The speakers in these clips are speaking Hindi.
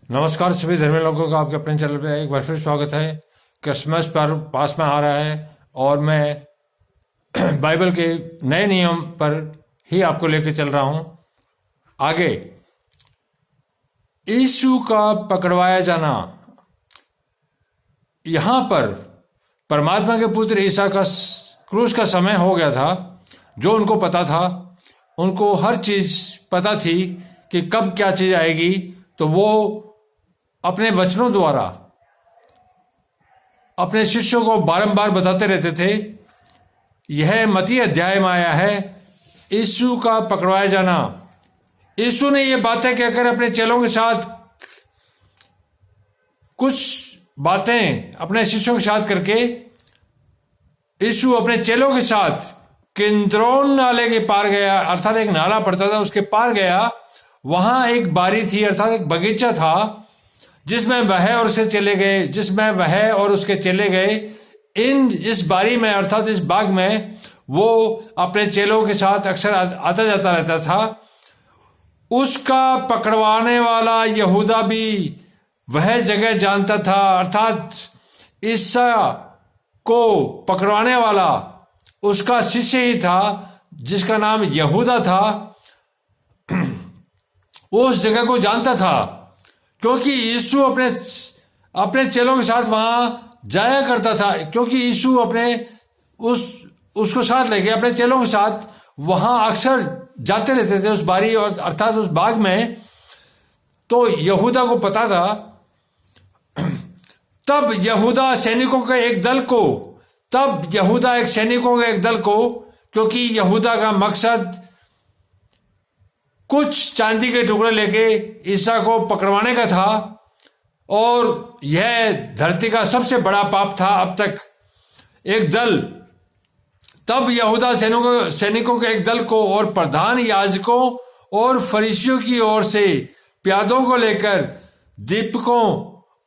नमस्कार सभी धर्मी लोगों का आपके अपने चैनल पे एक बार फिर स्वागत है। क्रिसमस पर पास में आ रहा है और मैं बाइबल के नए नियम पर ही आपको लेकर चल रहा हूं। आगे यीशु का पकड़वाया जाना, यहां पर परमात्मा के पुत्र ईसा का क्रूस का समय हो गया था। जो उनको पता था, उनको हर चीज पता थी कि कब क्या चीज आएगी, तो वो अपने वचनों द्वारा अपने शिष्यों को बारंबार बताते रहते थे। यह मत्ती अध्याय में आया है, यीशु का पकड़वाया जाना। यीशु ने ये बातें कहकर अपने चेलों के साथ कुछ बातें अपने शिष्यों के साथ करके यीशु अपने चेलों के साथ किंद्रोन नाले के पार गया, अर्थात एक नाला पड़ता था उसके पार गया। वहां एक बारी थी, अर्थात एक बगीचा था, जिसमें वह और उसके चेले गए। इस बारी में, अर्थात इस बाग में, वो अपने चेलों के साथ अक्सर आता जाता रहता था। उसका पकड़वाने वाला यहूदा भी वह जगह जानता था, अर्थात ईसा को पकड़वाने वाला उसका शिष्य ही था, जिसका नाम यहूदा था। वो उस जगह को जानता था, क्योंकि यीशु अपने चेलों के साथ वहां जाया करता था। क्योंकि यीशु उसको साथ लेके अपने चेलों के साथ वहां अक्सर जाते रहते थे, उस बारी और अर्थात उस बाग में। तो यहूदा को पता था। तब यहूदा सैनिकों के एक दल को, क्योंकि यहूदा का मकसद कुछ चांदी के टुकड़े लेके ईसा को पकड़वाने का था, और यह धरती का सबसे बड़ा पाप था अब तक। एक दल, तब यहूदा सैनिकों के एक दल को और प्रधान याजकों और फरीसियों की ओर से प्यादों को लेकर दीपकों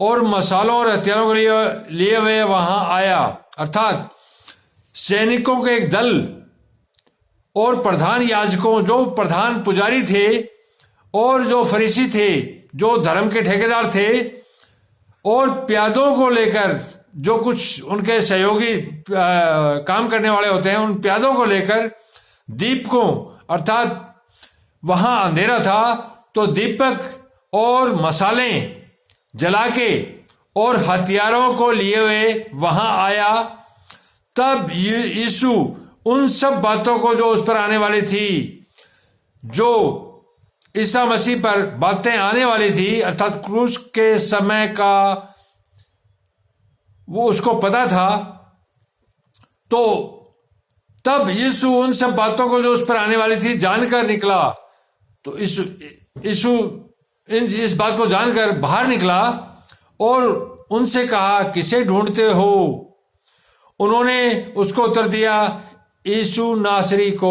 और मसालों और हथियारों के लिए वे वहां आया। अर्थात सैनिकों के एक दल और प्रधान याजकों, जो प्रधान पुजारी थे, और जो फरीसी थे, जो धर्म के ठेकेदार थे, और प्यादों को लेकर, जो कुछ उनके सहयोगी काम करने वाले होते हैं, उन प्यादों को लेकर दीपकों, अर्थात वहां अंधेरा था तो दीपक और मसाले जला के और हथियारों को लिए हुए वहां आया। तब यीशु उन सब बातों को जो उस पर आने वाली थी, जो ईसा मसीह पर बातें आने वाली थी, अर्थात क्रूस के समय का, वो उसको पता था। तो तब यीशु उन सब बातों को जो उस पर आने वाली थी जानकर निकला। तो यीशु इस बात को जानकर बाहर निकला और उनसे कहा, किसे ढूंढते हो? उन्होंने उसको उत्तर दिया, यीशु नासरी को।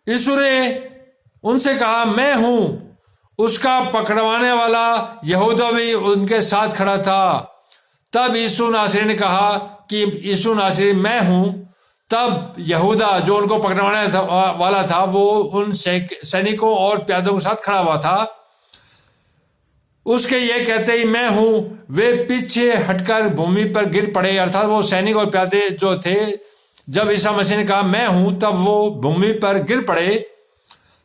यीशु ने उनसे कहा, मैं हूं। उसका पकड़वाने वाला यहूदा भी उनके साथ खड़ा था। तब यीशु नासरी ने कहा कि यीशु नासरी मैं हूं। तब यहूदा, जो उनको पकड़वाने वाला था, वो उन सैनिकों और प्यादों के साथ खड़ा हुआ था। उसके ये कहते ही मैं हूं, वे पीछे हटकर भूमि पर गिर पड़े। अर्थात वो सैनिक और प्यादे जो थे, जब ईसा मसीह ने कहा मैं हूं, तब वो भूमि पर गिर पड़े।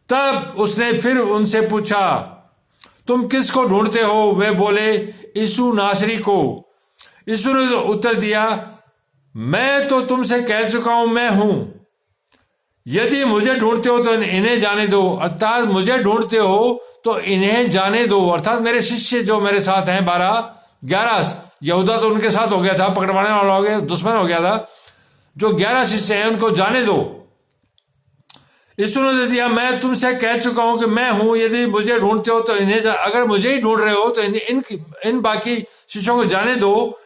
तब उसने फिर उनसे पूछा, तुम किसको ढूंढते हो? वे बोले, यीशु नासरी को। यीशु ने उत्तर दिया, मैं तो तुमसे कह चुका हूं मैं हूं। यदि मुझे ढूंढते हो तो इन्हें जाने दो। अर्थात मुझे ढूंढते हो तो इन्हें जाने दो। अर्थात मेरे शिष्य जो मेरे साथ हैं 11 यहूदा तो उनके साथ हो गया था, पकड़वाने वाला हो गया, दुश्मन हो गया था। जो 11 शिष्य हैं उनको जाने दो। यीशु ने दिया, मैं तुमसे कह चुका हूं कि मैं हूं। यदि मुझे ढूंढते हो तो इन्हें, अगर मुझे ही ढूंढ रहे हो तो इन बाकी शिष्यों को जाने दो।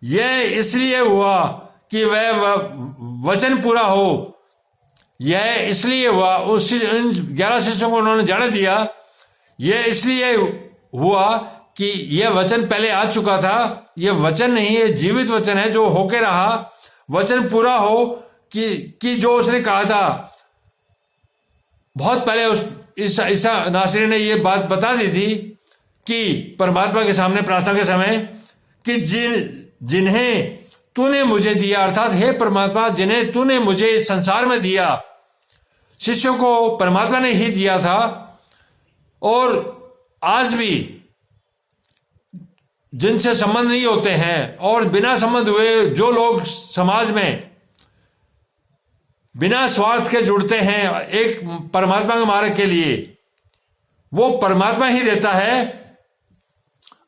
यह इसलिए हुआ कि वह वचन पूरा हो। यह इसलिए हुआ, इन 11 शिष्यों को उन्होंने जाने दिया। यह इसलिए हुआ कि यह वचन पहले आ चुका था। यह वचन नहीं, यह जीवित वचन है जो होके रहा। वचन पूरा हो कि जो उसने कहा था बहुत पहले, ईसा नासरी ने यह बात बता दी थी कि परमात्मा के सामने प्रार्थना के समय कि जिन्हें तूने मुझे दिया, अर्थात हे परमात्मा जिन्हें तूने मुझे इस संसार में दिया, शिष्यों को परमात्मा ने ही दिया था, और आज भी जिनसे संबंध नहीं होते हैं और बिना संबंध हुए जो लोग समाज में बिना स्वार्थ के जुड़ते हैं एक परमात्मा के मार्ग के लिए, वो परमात्मा ही देता है।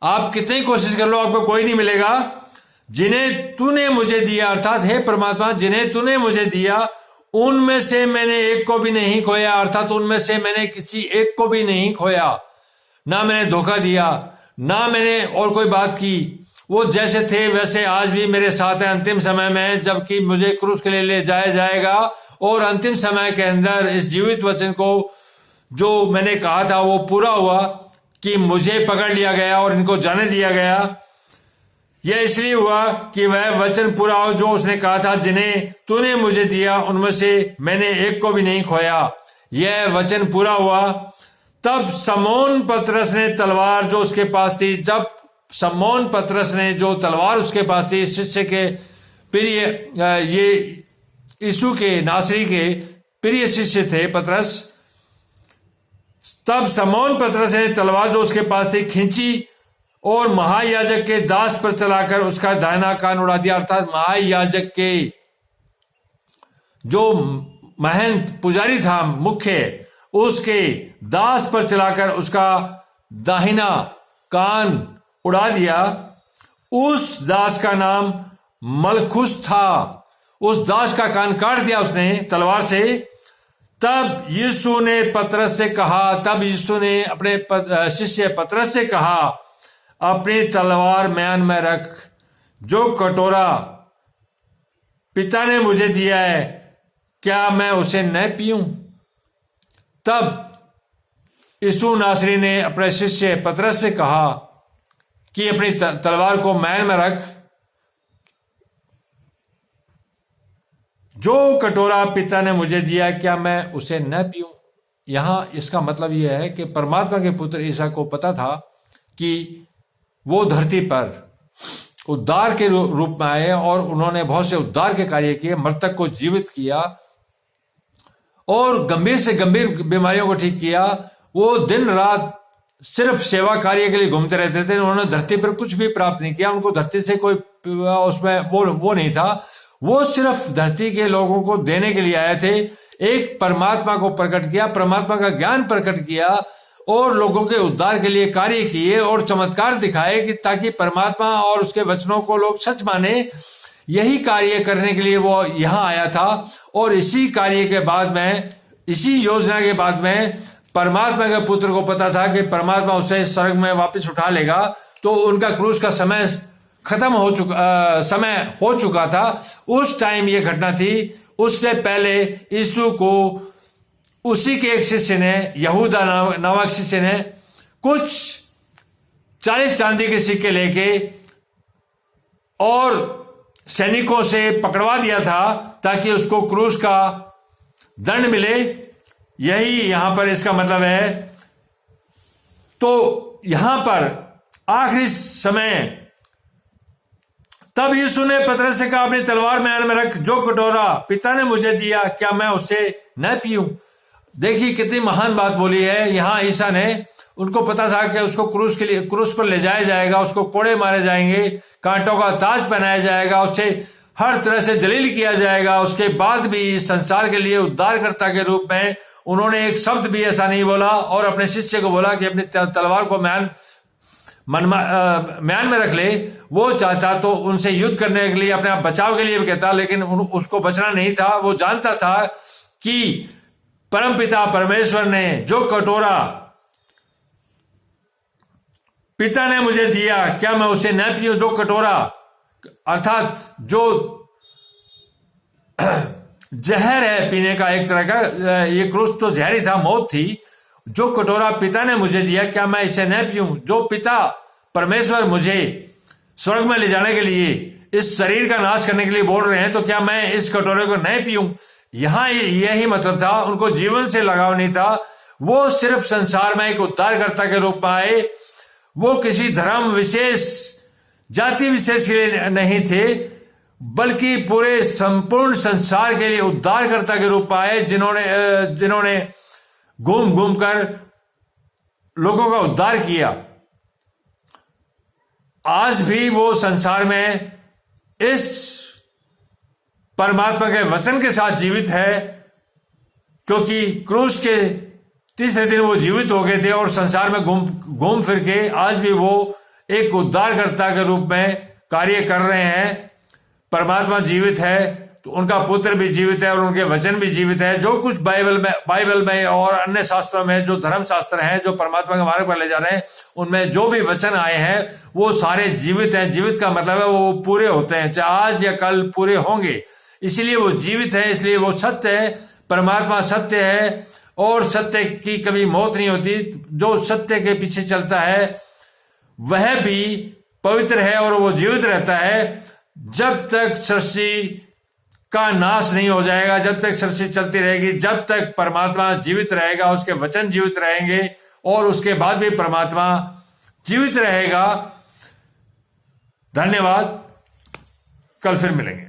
आप कितनी कोशिश कर लो आपको कोई नहीं मिलेगा। जिन्हें तूने मुझे दिया, अर्थात हे परमात्मा जिन्हें तूने मुझे दिया उनमें से मैंने एक को भी नहीं खोया, अर्थात उनमें से मैंने किसी एक को भी नहीं खोया, ना मैंने धोखा दिया, ना मैंने और कोई बात की। वो जैसे थे वैसे आज भी मेरे साथ है अंतिम समय में, जबकि मुझे क्रूस के लिए ले जाया जाएगा। और अंतिम समय के अंदर इस जीवित वचन को जो मैंने कहा था वो पूरा हुआ कि मुझे पकड़ लिया गया और इनको जाने दिया गया। यह इसलिए हुआ कि वह वचन पूरा हो जो उसने कहा था, जिन्हें तूने मुझे दिया उनमें से मैंने एक को भी नहीं खोया। यह वचन पूरा हुआ। तब शमौन पतरस ने तलवार जो उसके पास थी, जब शमौन पतरस ने जो तलवार उसके पास थी, शिष्य के प्रिय, ये यीशु के नासरी के प्रिय शिष्य थे पतरस, तब शमौन पतरस ने तलवार जो उसके पास थी खींची और महायाजक के दास पर चलाकर उसका दाहिना कान उड़ा दिया। अर्थात महायाजक के जो महंत पुजारी था मुख्य, उसके दास पर चलाकर उसका दाहिना कान उड़ा दिया। उस दास का नाम मलखुस था। उस दास का कान काट दिया उसने तलवार से। तब यीशु ने पतरस से कहा, तब यीशु ने अपने शिष्य पतरस से कहा, अपनी तलवार म्यान में रख। जो कटोरा पिता ने मुझे दिया है, क्या मैं उसे न पीऊं? तब यीशु नासरी ने अपने शिष्य पतरस से कहा कि अपनी तलवार को म्यान में रख। जो कटोरा पिता ने मुझे दिया, क्या मैं उसे न पीऊं? यहां इसका मतलब यह है कि परमात्मा के पुत्र ईसा को पता था कि वो धरती पर उद्धार के रूप में आए और उन्होंने बहुत से उद्धार के कार्य किए, मृतक को जीवित किया और गंभीर से गंभीर बीमारियों को ठीक किया। वो दिन रात सिर्फ सेवा कार्य के लिए घूमते रहते थे। उन्होंने धरती पर कुछ भी प्राप्त नहीं किया। उनको धरती से कोई उसमें वो नहीं था। वो सिर्फ धरती के लोगों को देने के लिए आए थे। एक परमात्मा को प्रकट किया, परमात्मा का ज्ञान प्रकट किया और लोगों के उद्धार के लिए कार्य किए और चमत्कार दिखाए कि ताकि परमात्मा और उसके वचनों को लोग सच माने। यही कार्य करने के लिए वो यहां आया था। और इसी कार्य के बाद में, इसी योजना के बाद में परमात्मा के पुत्र को पता था कि परमात्मा उसे स्वर्ग में वापस उठा लेगा। तो उनका क्रूस का समय खत्म हो चुका था। उस टाइम ये घटना थी। उससे पहले यीशु को उसी के एक शिष्य ने, यहूदा नामक शिष्य ने, कुछ 40 चांदी के सिक्के लेके और सैनिकों से पकड़वा दिया था ताकि उसको क्रूस का दंड मिले। यही यहां पर इसका मतलब है। तो यहां पर आखिरी समय, तब यीशु ने पतरस से कहा, अपनी तलवार म्यान में रख। जो कटोरा पिता ने मुझे दिया, क्या मैं उसे न पीऊं? देखिए कितनी महान बात बोली है यहां ईसा ने। उनको पता था कि उसको क्रूस पर ले जाया जाएगा, उसको कोड़े मारे जाएंगे, कांटों का ताज पहनाया जाएगा, उसे हर तरह से जलील किया जाएगा। उसके बाद भी संसार के लिए उद्धारकर्ता के रूप में उन्होंने एक शब्द भी ऐसा नहीं बोला और अपने शिष्य को बोला कि अपनी तलवार को म्यान में रख ले। वो चाहता तो उनसे युद्ध करने के लिए, अपने आप बचाव के लिए भी कहता, लेकिन उसको बचना नहीं था। वो जानता था कि परमपिता परमेश्वर ने जो कटोरा पिता ने मुझे दिया, क्या मैं उसे न पीऊं? जो कटोरा अर्थात जो जहर है पीने का, एक तरह का, ये क्रूस तो जहरी था, मौत थी। जो कटोरा पिता ने मुझे दिया, क्या मैं इसे न पीऊं? जो पिता परमेश्वर मुझे स्वर्ग में ले जाने के लिए, इस शरीर का नाश करने के लिए बोल रहे हैं, तो क्या मैं इस कटोरे को न पीऊं? यहां यही मतलब था। उनको जीवन से लगाव नहीं था। वो सिर्फ संसार में एक उद्धारकर्ता के रूप में आए। वो किसी धर्म विशेष, जाति विशेष के लिए नहीं थे, बल्कि पूरे संपूर्ण संसार के लिए उद्धारकर्ता के रूप में आए, जिन्होंने घूम घूम कर लोगों का उद्धार किया। आज भी वो संसार में इस परमात्मा के वचन के साथ जीवित है, क्योंकि क्रूस के तीसरे दिन वो जीवित हो गए थे और संसार में घूम फिर के आज भी वो एक उद्धारकर्ता के रूप में कार्य कर रहे हैं। परमात्मा जीवित है तो उनका पुत्र भी जीवित है और उनके वचन भी जीवित है। जो कुछ बाइबल में और अन्य शास्त्रों में, जो धर्म शास्त्र हैं, जो परमात्मा के मार्ग पर ले जा रहे हैं, उनमें जो भी वचन आए हैं वो सारे जीवित हैं। जीवित का मतलब है वो पूरे होते हैं, चाहे आज या कल पूरे होंगे। इसलिए वो जीवित है, इसलिए वो सत्य है। परमात्मा सत्य है और सत्य की कभी मौत नहीं होती। जो सत्य के पीछे चलता है वह भी पवित्र है और वो जीवित रहता है जब तक सृष्टि का नाश नहीं हो जाएगा, जब तक सृष्टि चलती रहेगी, जब तक परमात्मा जीवित रहेगा, उसके वचन जीवित रहेंगे और उसके बाद भी परमात्मा जीवित रहेगा। धन्यवाद, कल फिर मिलेंगे।